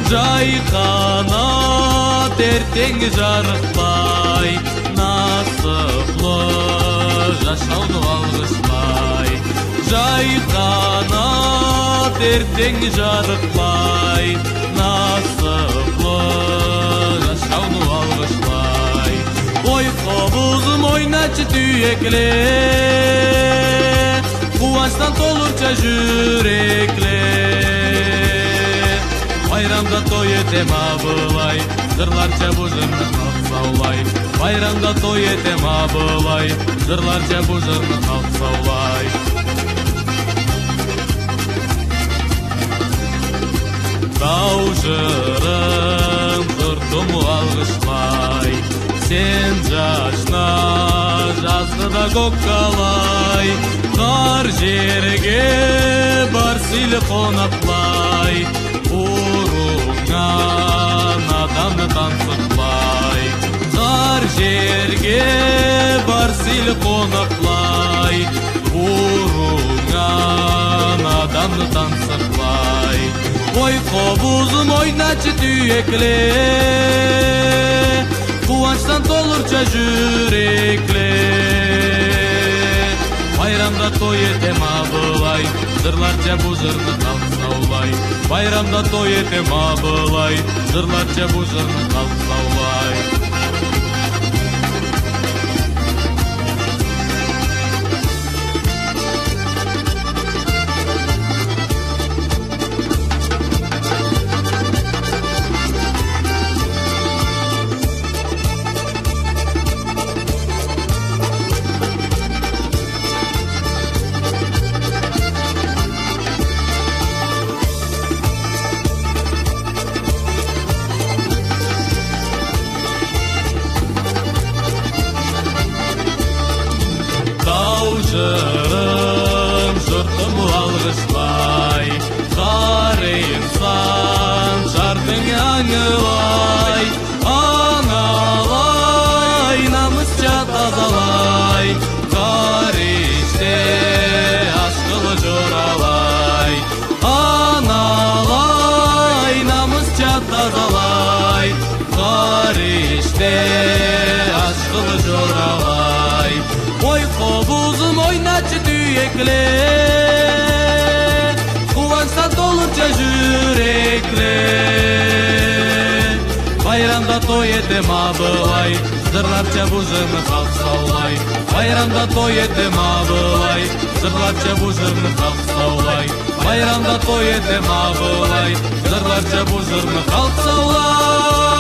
Жайқанат ертең жарықпай, насыплы жашауды алғышлай. Жайқанат ертең жарықпай, насыплы жашауды алғышлай. Ой қобызым ойначы түйекле, қуаныштан толырча жүрекле. Bayramda toy etem abılay, zırlarca bu zırnı halk saulay. Bayramda toy etem abılay, zırlarca bu zırnı halk saulay. Dağ jırım zırtımı algışlay, sen jaşna жазғыда көкалай. Қар жерге бар сыйлы қонақлай, ұрыңнан адамды тансықлай. Қар жерге бар сыйлы қонақлай, ұрыңнан адамды тансықлай. Ой қобызым ойначы түйекле, қуаныштан толырча жүрекле. Bayramda toy etem abılay, zırlarca bu zırnı halk saulay. Bayramda toy etem abılay, zırlarca bu zırnı halk saulay. Жырым жұртым алғышлай, қары инсан жардың аңылай. Аңалай, намысша тазалай, қариште ашқылы жоралай. Аналай, намысша тазалай, қариште ашқылы жоралай. Ой қобызым ойначы түйекле, қуаныштан толырча жүрекле. Bayramda toy etem abılay, zırlarca bu zırnı halk saulay. Bayramda toy etem abılay, zırlarca bu zırnı halk saulay. Bayramda toy etem abılay, zırlarca bu zırnı halk saulay.